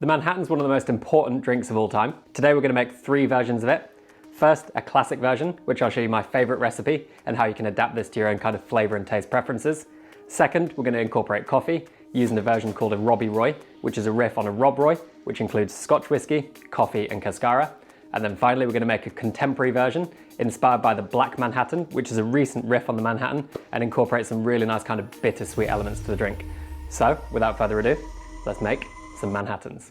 The Manhattan's one of the most important drinks of all time. Today we're going to make 3 versions of it. First, a classic version, which I'll show you my favourite recipe and how you can adapt this to your own kind of flavour and taste preferences. Second, we're going to incorporate coffee using a version called a Robbie Roy, which is a riff on a Rob Roy, which includes Scotch whisky, coffee and cascara. And then finally, we're going to make a contemporary version inspired by the Black Manhattan, which is a recent riff on the Manhattan and incorporates some really nice kind of bittersweet elements to the drink. So, without further ado, let's make some Manhattans.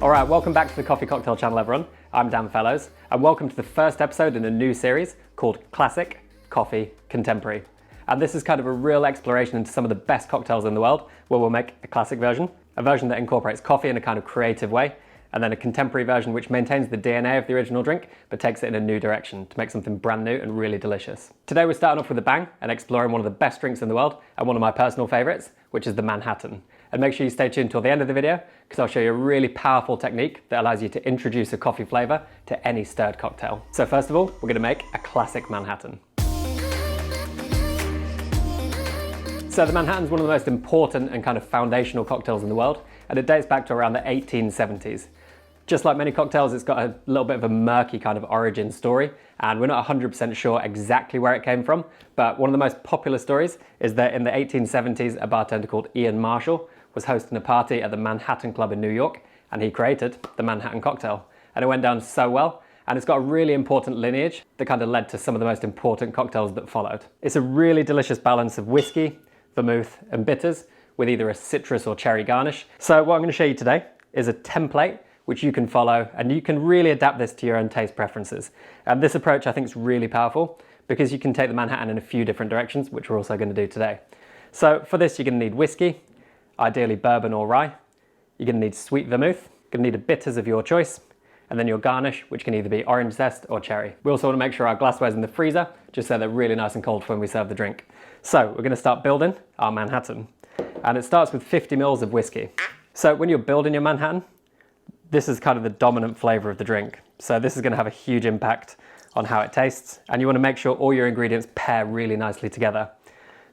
Alright, welcome back to the Coffee Cocktail channel everyone. I'm Dan Fellows, and welcome to the first episode in a new series called Classic, Coffee, Contemporary. And this is kind of a real exploration into some of the best cocktails in the world, where we'll make a classic version, a version that incorporates coffee in a kind of creative way, and then a contemporary version which maintains the DNA of the original drink, but takes it in a new direction to make something brand new and really delicious. Today we're starting off with a bang and exploring one of the best drinks in the world, and one of my personal favorites, which is the Manhattan. And make sure you stay tuned till the end of the video, because I'll show you a really powerful technique that allows you to introduce a coffee flavor to any stirred cocktail. So first of all, we're gonna make a classic Manhattan. So the Manhattan's one of the most important and kind of foundational cocktails in the world, and it dates back to around the 1870s. Just like many cocktails, it's got a little bit of a murky kind of origin story, and we're not 100% sure exactly where it came from, but one of the most popular stories is that in the 1870s, a bartender called Ian Marshall was hosting a party at the Manhattan Club in New York, and he created the Manhattan cocktail. And it went down so well, and it's got a really important lineage that kind of led to some of the most important cocktails that followed. It's a really delicious balance of whiskey, vermouth, and bitters, with either a citrus or cherry garnish. So what I'm going to show you today is a template which you can follow, and you can really adapt this to your own taste preferences. And this approach I think is really powerful because you can take the Manhattan in a few different directions, which we're also going to do today. So for this, you're going to need whiskey, ideally bourbon or rye. You're going to need sweet vermouth, you're going to need a bitters of your choice, and then your garnish, which can either be orange zest or cherry. We also want to make sure our glassware's in the freezer, just so they're really nice and cold when we serve the drink. So we're going to start building our Manhattan. And it starts with 50 mils of whiskey. So when you're building your Manhattan, this is kind of the dominant flavor of the drink. So this is going to have a huge impact on how it tastes, and you want to make sure all your ingredients pair really nicely together.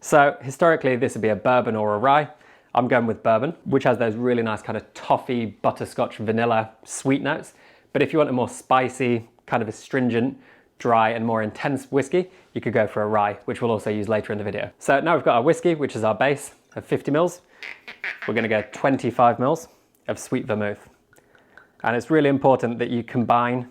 So historically, this would be a bourbon or a rye. I'm going with bourbon, which has those really nice kind of toffee, butterscotch, vanilla, sweet notes. But if you want a more spicy, kind of astringent, dry and more intense whiskey, you could go for a rye, which we'll also use later in the video. So now we've got our whiskey, which is our base of 50 mils. We're going to go 25 mils of sweet vermouth. And it's really important that you combine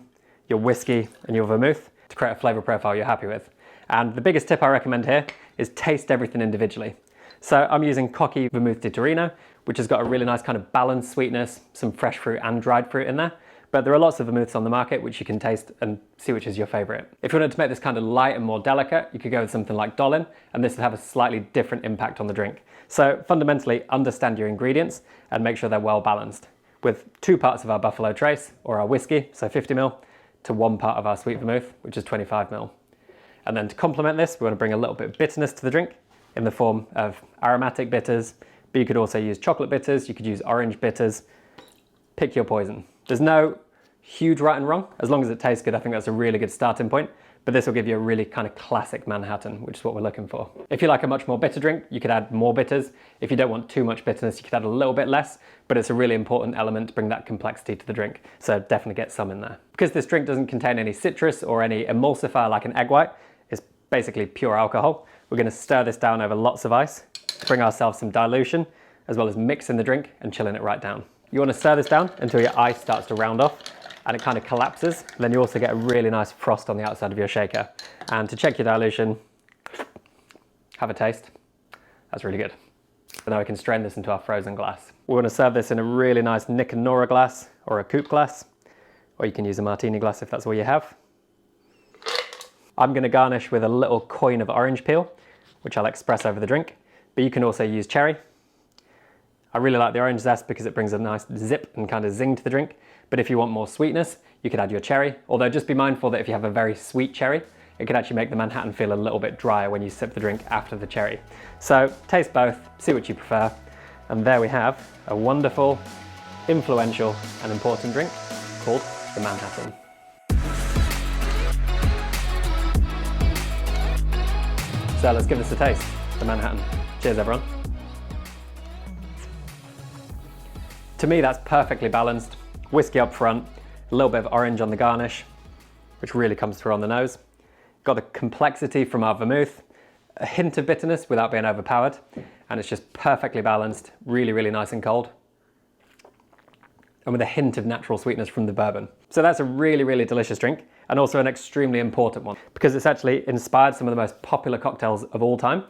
your whiskey and your vermouth to create a flavor profile you're happy with. And the biggest tip I recommend here is taste everything individually. So I'm using Cocky Vermouth di Torino, which has got a really nice kind of balanced sweetness, some fresh fruit and dried fruit in there. But there are lots of vermouths on the market which you can taste and see which is your favorite. If you wanted to make this kind of light and more delicate, you could go with something like Dolin, and this would have a slightly different impact on the drink. So fundamentally, understand your ingredients and make sure they're well balanced, with 2 parts of our Buffalo Trace, or our whiskey, so 50 mil, to 1 part of our sweet vermouth, which is 25 mil. And then to complement this, we want to bring a little bit of bitterness to the drink in the form of aromatic bitters, but you could also use chocolate bitters, you could use orange bitters. Pick your poison. There's no huge right and wrong. As long as it tastes good, I think that's a really good starting point. But this will give you a really kind of classic Manhattan, which is what we're looking for. If you like a much more bitter drink, you could add more bitters. If you don't want too much bitterness, you could add a little bit less, but it's a really important element to bring that complexity to the drink. So definitely get some in there. Because this drink doesn't contain any citrus or any emulsifier like an egg white, it's basically pure alcohol. We're going to stir this down over lots of ice, bring ourselves some dilution, as well as mixing the drink and chilling it right down. You want to stir this down until your ice starts to round off and it kind of collapses. Then you also get a really nice frost on the outside of your shaker. And to check your dilution, have a taste. That's really good. So now we can strain this into our frozen glass. We want to serve this in a really nice Nick and Nora glass or a coupe glass, or you can use a martini glass if that's all you have. I'm going to garnish with a little coin of orange peel, which I'll express over the drink, but you can also use cherry. I really like the orange zest because it brings a nice zip and kind of zing to the drink. But if you want more sweetness, you could add your cherry. Although just be mindful that if you have a very sweet cherry, it could actually make the Manhattan feel a little bit drier when you sip the drink after the cherry. So taste both, see what you prefer. And there we have a wonderful, influential and important drink called the Manhattan. So let's give this a taste, the Manhattan. Cheers everyone. To me that's perfectly balanced. Whiskey up front, a little bit of orange on the garnish, which really comes through on the nose. Got the complexity from our vermouth, a hint of bitterness without being overpowered, and it's just perfectly balanced, really, really nice and cold. And with a hint of natural sweetness from the bourbon. So that's a really, really delicious drink, and also an extremely important one, because it's actually inspired some of the most popular cocktails of all time.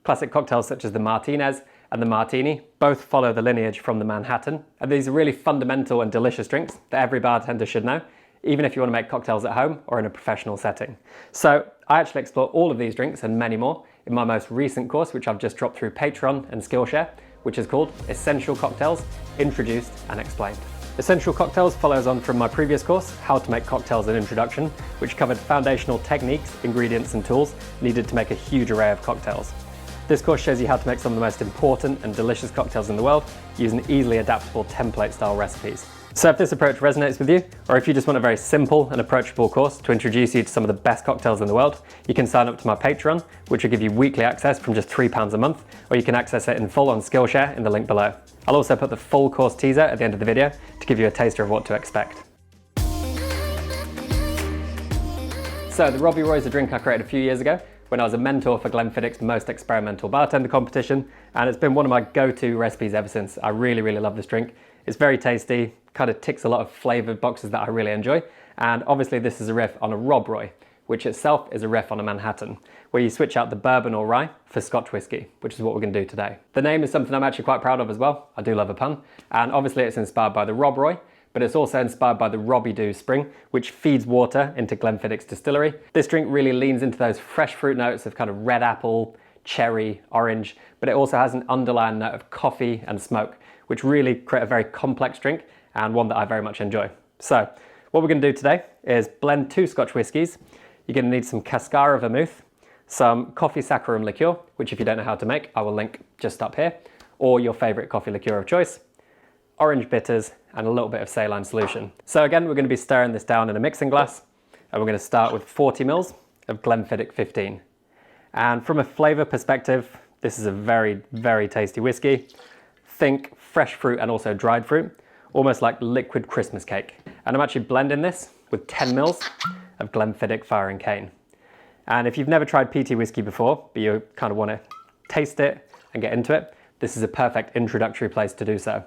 Classic cocktails such as the Martinez and the Martini both follow the lineage from the Manhattan, and these are really fundamental and delicious drinks that every bartender should know, even if you want to make cocktails at home or in a professional setting. So I actually explore all of these drinks and many more in my most recent course, which I've just dropped through Patreon and Skillshare, which is called Essential Cocktails, Introduced and Explained. Essential Cocktails follows on from my previous course, How to Make Cocktails, an Introduction, which covered foundational techniques, ingredients and tools needed to make a huge array of cocktails. This course shows you how to make some of the most important and delicious cocktails in the world using easily adaptable template style recipes. So if this approach resonates with you, or if you just want a very simple and approachable course to introduce you to some of the best cocktails in the world, you can sign up to my Patreon, which will give you weekly access from just £3 a month, or you can access it in full on Skillshare in the link below. I'll also put the full course teaser at the end of the video to give you a taster of what to expect. So the Robbie Roy is a drink I created a few years ago when I was a mentor for Glenfiddich's Most Experimental Bartender competition, and it's been one of my go-to recipes ever since. I really, really love this drink. It's very tasty, kind of ticks a lot of flavoured boxes that I really enjoy, and obviously this is a riff on a Rob Roy, which itself is a riff on a Manhattan, where you switch out the bourbon or rye for Scotch whiskey, which is what we're going to do today. The name is something I'm actually quite proud of as well. I do love a pun, and obviously it's inspired by the Rob Roy, but it's also inspired by the Robbie Do Spring, which feeds water into Glenfiddich's distillery. This drink really leans into those fresh fruit notes of kind of red apple, cherry, orange, but it also has an underlying note of coffee and smoke, which really create a very complex drink and one that I very much enjoy. So what we're going to do today is blend 2 Scotch whiskies. You're going to need some cascara vermouth, some coffee saccharum liqueur, which if you don't know how to make, I will link just up here, or your favourite coffee liqueur of choice, orange bitters, and a little bit of saline solution. So again, we're going to be stirring this down in a mixing glass, and we're going to start with 40 mils of Glenfiddich 15. And from a flavour perspective, this is a very, very tasty whiskey. Think fresh fruit and also dried fruit, almost like liquid Christmas cake. And I'm actually blending this with 10 mils of Glenfiddich Fire and Cane. And if you've never tried PT whiskey before, but you kind of want to taste it and get into it, this is a perfect introductory place to do so.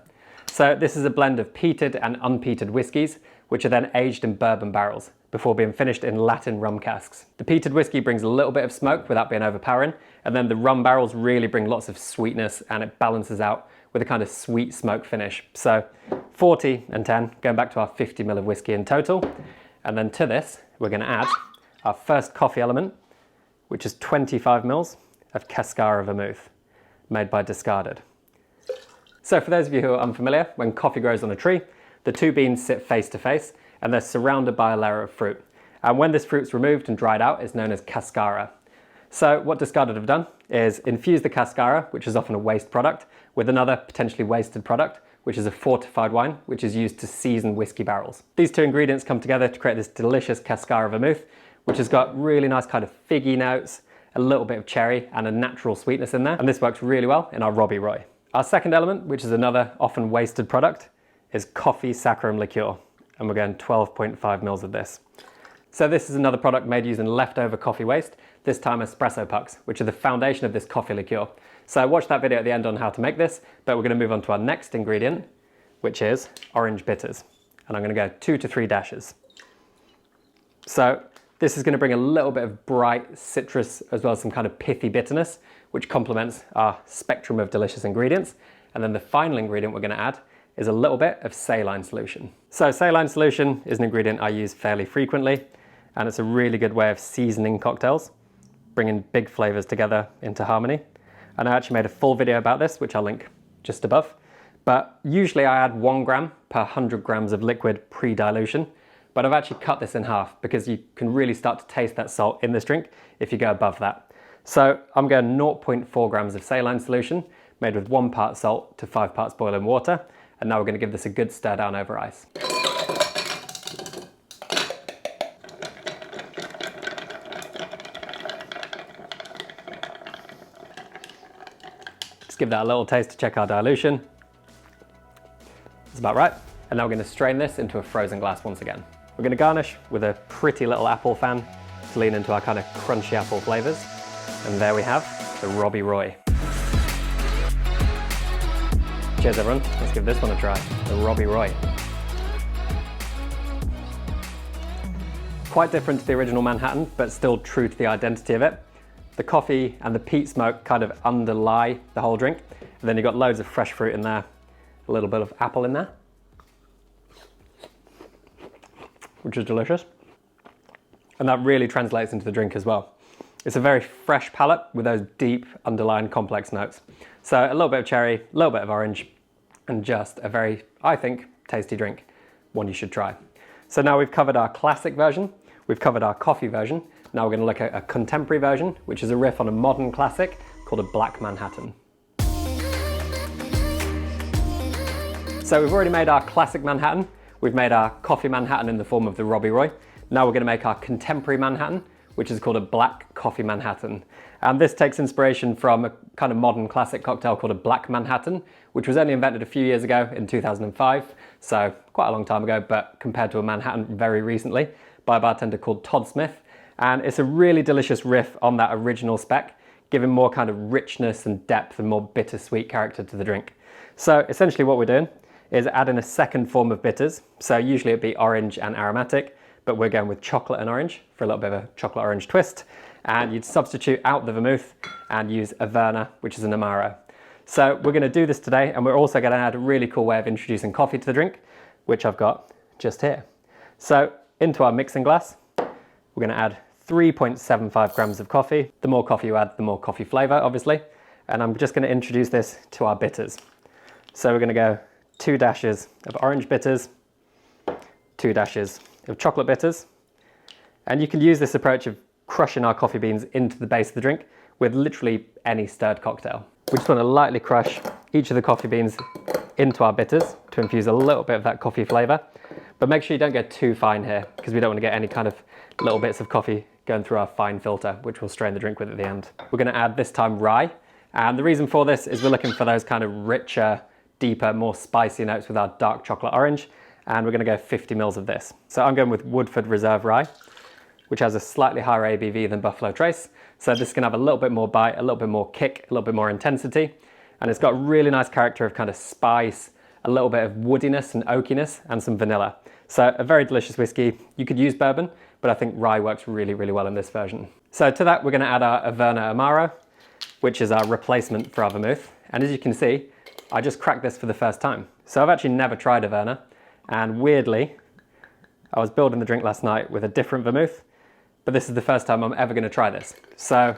So this is a blend of peated and unpeated whiskies, which are then aged in bourbon barrels before being finished in Latin rum casks. The peated whiskey brings a little bit of smoke without being overpowering, and then the rum barrels really bring lots of sweetness, and it balances out with a kind of sweet smoke finish. So 40 and 10, going back to our 50 ml of whiskey in total. And then to this, we're going to add our first coffee element, which is 25 mils of cascara vermouth, made by Discarded. So for those of you who are unfamiliar, when coffee grows on a tree, the 2 beans sit face to face and they're surrounded by a layer of fruit. And when this fruit's removed and dried out, it's known as cascara. So what Discarded have done is infuse the cascara, which is often a waste product, with another potentially wasted product, which is a fortified wine, which is used to season whiskey barrels. These 2 ingredients come together to create this delicious cascara vermouth, which has got really nice kind of figgy notes, a little bit of cherry, and a natural sweetness in there. And this works really well in our Robbie Roy. Our second element, which is another often wasted product, is coffee saccharum liqueur, and we're going 12.5 mils of this. So this is another product made using leftover coffee waste, this time espresso pucks, which are the foundation of this coffee liqueur. So watch that video at the end on how to make this, but we're going to move on to our next ingredient, which is orange bitters. And I'm going to go 2 to 3 dashes. So this is going to bring a little bit of bright citrus as well as some kind of pithy bitterness, which complements our spectrum of delicious ingredients. And then the final ingredient we're going to add is a little bit of saline solution. So saline solution is an ingredient I use fairly frequently, and it's a really good way of seasoning cocktails, bringing big flavors together into harmony. And I actually made a full video about this, which I'll link just above. But usually I add 1 gram per 100 grams of liquid pre-dilution, but I've actually cut this in half because you can really start to taste that salt in this drink if you go above that. So I'm going 0.4 grams of saline solution made with 1 part salt to 5 parts boiling water. And now we're going to give this a good stir down over ice. give that a little taste to check our dilution. That's about right. And now we're going to strain this into a frozen glass once again. We're going to garnish with a pretty little apple fan to lean into our kind of crunchy apple flavors. And there we have the Robbie Roy. Cheers everyone, let's give this one a try, the Robbie Roy. Quite different to the original Manhattan, but still true to the identity of it. The coffee and the peat smoke kind of underlie the whole drink. And then you've got loads of fresh fruit in there, a little bit of apple in there, which is delicious. And that really translates into the drink as well. It's a very fresh palate with those deep underlying complex notes. So a little bit of cherry, a little bit of orange, and just a very, I think, tasty drink. One you should try. So now we've covered our classic version, we've covered our coffee version. Now we're going to look at a contemporary version, which is a riff on a modern classic called a Black Manhattan. So we've already made our classic Manhattan. We've made our coffee Manhattan in the form of the Robbie Roy. Now we're going to make our contemporary Manhattan, which is called a Black Coffee Manhattan. And this takes inspiration from a kind of modern classic cocktail called a Black Manhattan, which was only invented a few years ago in 2005. So quite a long time ago, but compared to a Manhattan very recently by a bartender called Todd Smith. And it's a really delicious riff on that original spec, giving more kind of richness and depth and more bittersweet character to the drink. So essentially what we're doing is adding a second form of bitters. So usually it'd be orange and aromatic, but we're going with chocolate and orange for a little bit of a chocolate orange twist. And you'd substitute out the vermouth and use Averna, which is an Amaro. So we're going to do this today, and we're also going to add a really cool way of introducing coffee to the drink, which I've got just here. So into our mixing glass, we're going to add 3.75 grams of coffee. The more coffee you add, the more coffee flavor, obviously. And I'm just going to introduce this to our bitters. So we're going to go 2 dashes of orange bitters, 2 dashes of chocolate bitters. And you can use this approach of crushing our coffee beans into the base of the drink with literally any stirred cocktail. We just want to lightly crush each of the coffee beans into our bitters to infuse a little bit of that coffee flavor. But make sure you don't go too fine here, because we don't want to get any kind of little bits of coffee going through our fine filter, which we'll strain the drink with at the end. We're going to add this time rye. And the reason for this is we're looking for those kind of richer, deeper, more spicy notes with our dark chocolate orange. And we're going to go 50 mils of this. So I'm going with Woodford Reserve Rye, which has a slightly higher ABV than Buffalo Trace. So this can have a little bit more bite, a little bit more kick, a little bit more intensity. And it's got a really nice character of kind of spice, a little bit of woodiness and oakiness, and some vanilla. So a very delicious whiskey. You could use bourbon, but I think rye works really, really well in this version. So to that, we're going to add our Averna Amaro, which is our replacement for our vermouth. And as you can see, I just cracked this for the first time. So I've actually never tried Averna. And weirdly, I was building the drink last night with a different vermouth, but this is the first time I'm ever going to try this. So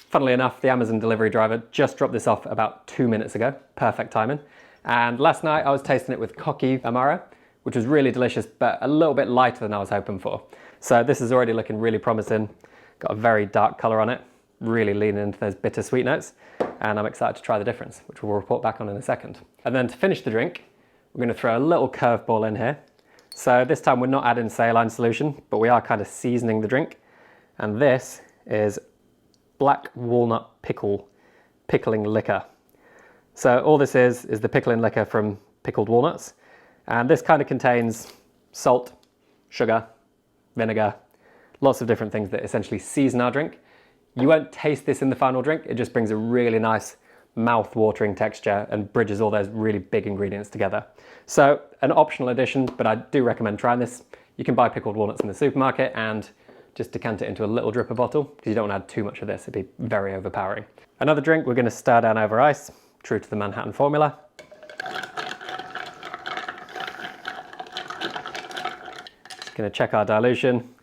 funnily enough, the Amazon delivery driver just dropped this off about 2 minutes ago. Perfect timing. And last night I was tasting it with Cocky Amaro, which was really delicious, but a little bit lighter than I was hoping for. So this is already looking really promising. Got a very dark color on it, really leaning into those bittersweet notes. And I'm excited to try the difference, which we'll report back on in a second. And then to finish the drink, we're going to throw a little curveball in here. So this time we're not adding saline solution, but we are kind of seasoning the drink. And this is black walnut pickling liquor. So all this is the pickling liquor from pickled walnuts. And this kind of contains salt, sugar, vinegar, lots of different things that essentially season our drink. You won't taste this in the final drink. It just brings a really nice mouth-watering texture and bridges all those really big ingredients together. So an optional addition, but I do recommend trying this. You can buy pickled walnuts in the supermarket and just decant it into a little dripper bottle, because you don't want to add too much of this. It'd be very overpowering. Another drink we're going to stir down over ice, true to the Manhattan formula. Just going to check our dilution.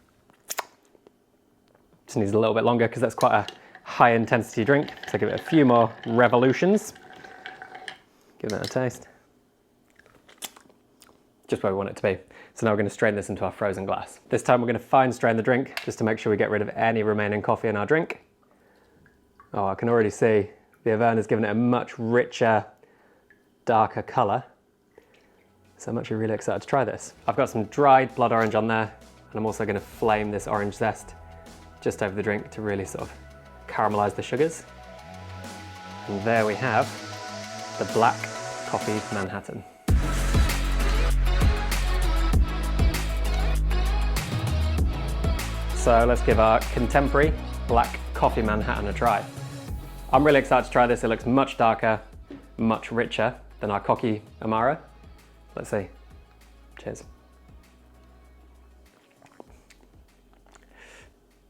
Just needs a little bit longer because that's quite a high intensity drink. So give it a few more revolutions. Give that a taste. Just where we want it to be. So now we're going to strain this into our frozen glass. This time we're going to fine strain the drink just to make sure we get rid of any remaining coffee in our drink. Oh, I can already see the Averna's given it a much richer, darker color. So I'm actually really excited to try this. I've got some dried blood orange on there, and I'm also going to flame this orange zest just over the drink to really sort of caramelize the sugars. And there we have the Black Coffee Manhattan. So let's give our contemporary Black Coffee Manhattan a try. I'm really excited to try this. It looks much darker, much richer than our Cocky Amaro. Let's see. Cheers.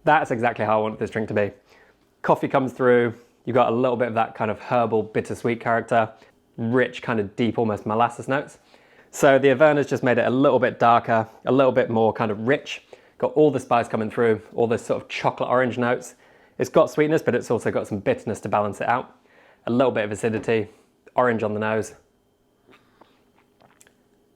That's exactly how I want this drink to be. Coffee comes through, you've got a little bit of that kind of herbal, bittersweet character, rich, kind of deep, almost molasses notes. So the Averna's just made it a little bit darker, a little bit more kind of rich, got all the spice coming through, all this sort of chocolate orange notes. It's got sweetness, but it's also got some bitterness to balance it out. A little bit of acidity, orange on the nose.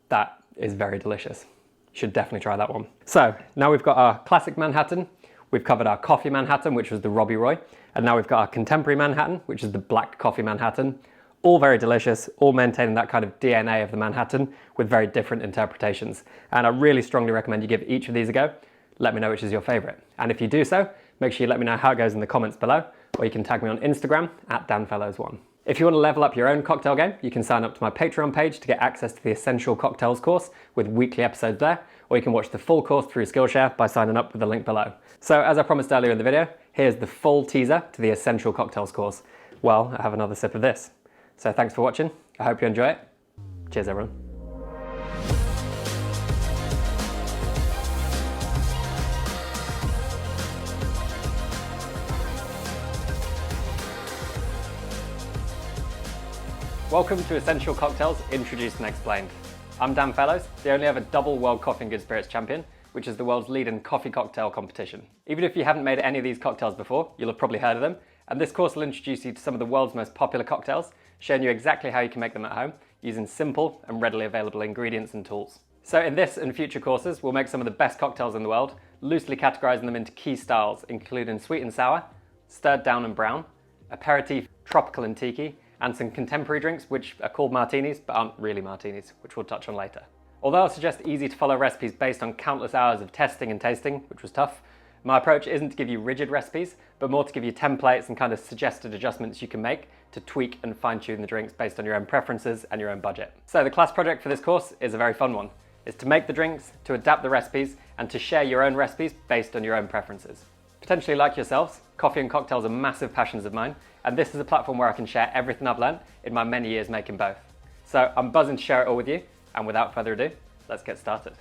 That is very delicious. You should definitely try that one. So now we've got our classic Manhattan. We've covered our coffee Manhattan, which was the Robbie Roy. And now we've got our contemporary Manhattan, which is the Black Coffee Manhattan. All very delicious, all maintaining that kind of DNA of the Manhattan with very different interpretations. And I really strongly recommend you give each of these a go. Let me know which is your favorite. And if you do so, make sure you let me know how it goes in the comments below, or you can tag me on Instagram at danfellows1. If you want to level up your own cocktail game, you can sign up to my Patreon page to get access to the Essential Cocktails course with weekly episodes there, or you can watch the full course through Skillshare by signing up with the link below. So as I promised earlier in the video, here's the full teaser to the Essential Cocktails course. Well, I have another sip of this. So thanks for watching. I hope you enjoy it. Cheers, everyone. Welcome to Essential Cocktails Introduced and Explained. I'm Dan Fellows, the only ever double World Coffee and Good Spirits champion, which is the world's leading coffee cocktail competition. Even if you haven't made any of these cocktails before, you'll have probably heard of them, and this course will introduce you to some of the world's most popular cocktails, showing you exactly how you can make them at home, using simple and readily available ingredients and tools. So in this and future courses, we'll make some of the best cocktails in the world, loosely categorizing them into key styles, including sweet and sour, stirred down and brown, aperitif, tropical and tiki, and some contemporary drinks which are called martinis but aren't really martinis, which we'll touch on later. Although I'll suggest easy to follow recipes based on countless hours of testing and tasting, which was tough, my approach isn't to give you rigid recipes, but more to give you templates and kind of suggested adjustments you can make to tweak and fine-tune the drinks based on your own preferences and your own budget. So the class project for this course is a very fun one. It's to make the drinks, to adapt the recipes, and to share your own recipes based on your own preferences. Potentially like yourselves, coffee and cocktails are massive passions of mine, and this is a platform where I can share everything I've learned in my many years making both. So I'm buzzing to share it all with you, and without further ado, let's get started.